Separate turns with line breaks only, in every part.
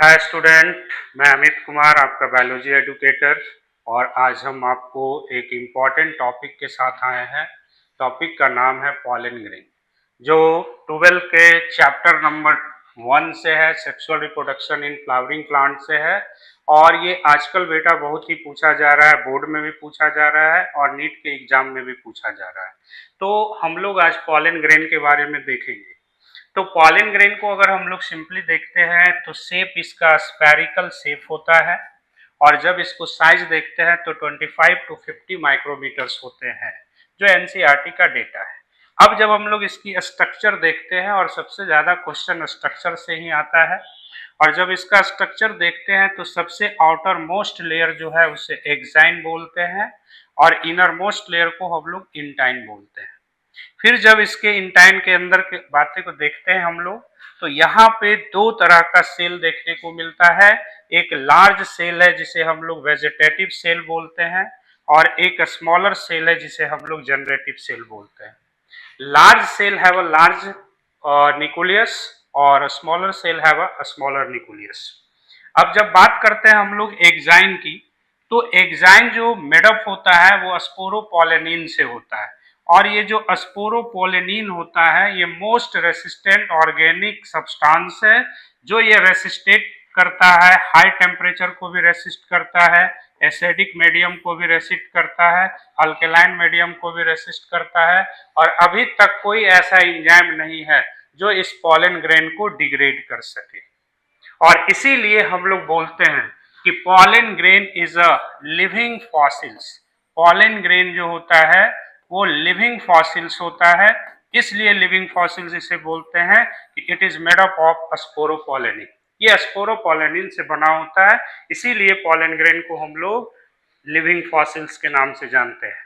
Hi student, मैं अमित कुमार आपका biology educator. और आज हम आपको एक इम्पॉर्टेंट टॉपिक के साथ आए हैं। टॉपिक का नाम है पॉलन ग्रेन, जो 12 के चैप्टर नंबर 1 से है, sexual reproduction in flowering plant से है। और ये आजकल बेटा बहुत ही पूछा जा रहा है, बोर्ड में भी पूछा जा रहा है और नीट के एग्जाम में भी पूछा जा रहा है। तो हम लोग आज पॉलन ग्रेन के बारे में देखेंगे। तो पॉलन ग्रेन को अगर हम लोग सिंपली देखते हैं तो शेप इसका स्फेरिकल शेप होता है। और जब इसको साइज देखते हैं तो 25 टू 50 माइक्रोमीटर्स होते हैं, जो एनसीईआरटी का डेटा है। अब जब हम लोग इसकी स्ट्रक्चर देखते हैं, और सबसे ज़्यादा क्वेश्चन स्ट्रक्चर से ही आता है, और जब इसका स्ट्रक्चर देखते हैं तो सबसे आउटर मोस्ट लेयर जो है उसे एक्साइन बोलते हैं, और इनर मोस्ट लेयर को हम लोग इंटाइन बोलते हैं। फिर जब इसके इंटाइन के अंदर के बातें को देखते हैं हम लोग, तो यहाँ पे दो तरह का सेल देखने को मिलता है। एक लार्ज सेल है जिसे हम लोग वेजिटेटिव सेल बोलते हैं, और एक स्मॉलर सेल है जिसे हम लोग जनरेटिव सेल बोलते हैं। Large cell have a large nucleus और smaller cell have a smaller nucleus. अब जब बात करते हैं हम लोग एक्साइन की, तो एक्साइन जो मेडअप होता है वो स्पोरोपोलेनिन से होता है। और ये जो स्पोरोपोलेनिन होता है ये मोस्ट रेसिस्टेंट ऑर्गेनिक सब्सटेंस है, जो ये रेसिस्टेट करता है, हाई टेम्परेचर को भी रेसिस्ट करता है, एसिडिक मीडियम को भी रेसिस्ट करता है, अल्कलाइन मीडियम को भी रेसिस्ट करता है। और अभी तक कोई ऐसा एंजाइम नहीं है जो इस पॉलन ग्रेन को डिग्रेड कर सके। और इसीलिए हम लोग बोलते हैं कि pollen grain is a living fossils. Pollen grain जो होता है वो लिविंग फॉसिल्स होता है, इसलिए लिविंग फॉसिल्स इसे बोलते हैं कि it is made up of sporopollenin. ये स्पोरोपोलेनिन से बना होता है, इसीलिए पॉलन ग्रेन को हम लोग लिविंग फॉसिल्स के नाम से जानते हैं।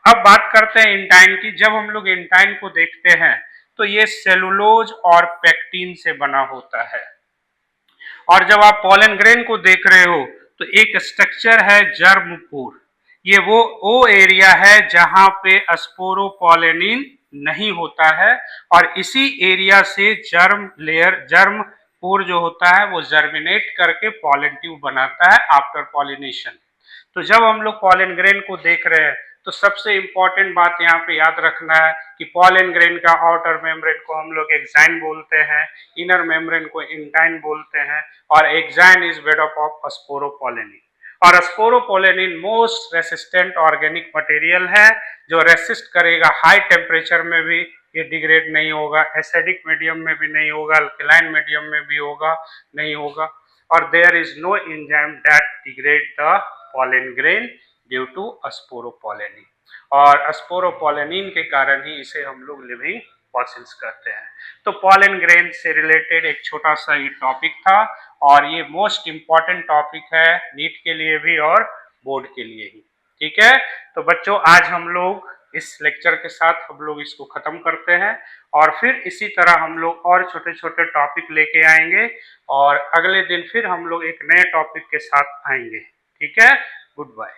अब बात करते हैं इंटाइन की। जब हम लोग इंटाइन को देखते हैं तो ये सेलुलोज और पेक्टिन से बना होता है। और जब आप पॉलन ग्रेन को देख रहे हो तो एक स्ट्रक्चर है जर्मपूर। ये वो एरिया है जहां पे स्पोरोपोलेनिन नहीं होता है, और इसी एरिया से जर्मपूर जो होता है वो जर्मिनेट करके पॉलन ट्यूब बनाता है आफ्टर पॉलिनेशन। तो जब हम लोग पॉलन ग्रेन को देख रहे हैं तो सबसे इंपॉर्टेंट बात यहाँ पे याद रखना है कि पॉलन ग्रेन का आउटर मेम्ब्रेन को हम लोग एक्साइन बोलते हैं, इनर मेम्ब्रेन को इंटाइन बोलते हैं, और exine is made up of sporopollenin. और sporopollenin most resistant organic material है, जो रेसिस्ट करेगा हाई टेम्परेचर में भी, ये डिग्रेड नहीं होगा, एसिडिक मीडियम में भी नहीं होगा, अल्कलाइन मीडियम में भी होगा नहीं होगा। और there is no enzyme that degrade the pollen grain due to sporopollenin. और स्पोरोपोलेनिन के कारण ही इसे हम लोग लिविंग फॉसिल्स कहते हैं। तो पॉलन ग्रेन से रिलेटेड एक छोटा सा ये टॉपिक था, और ये मोस्ट इंपॉर्टेंट टॉपिक है नीट के लिए भी और बोर्ड के लिए ही। ठीक है, तो बच्चों आज हम लोग इस लेक्चर के साथ हम लोग इसको खत्म करते हैं, और फिर इसी तरह हम लोग और छोटे छोटे टॉपिक लेके आएंगे, और अगले दिन फिर हम लोग एक नए टॉपिक के साथ आएंगे। ठीक है, गुड बाय।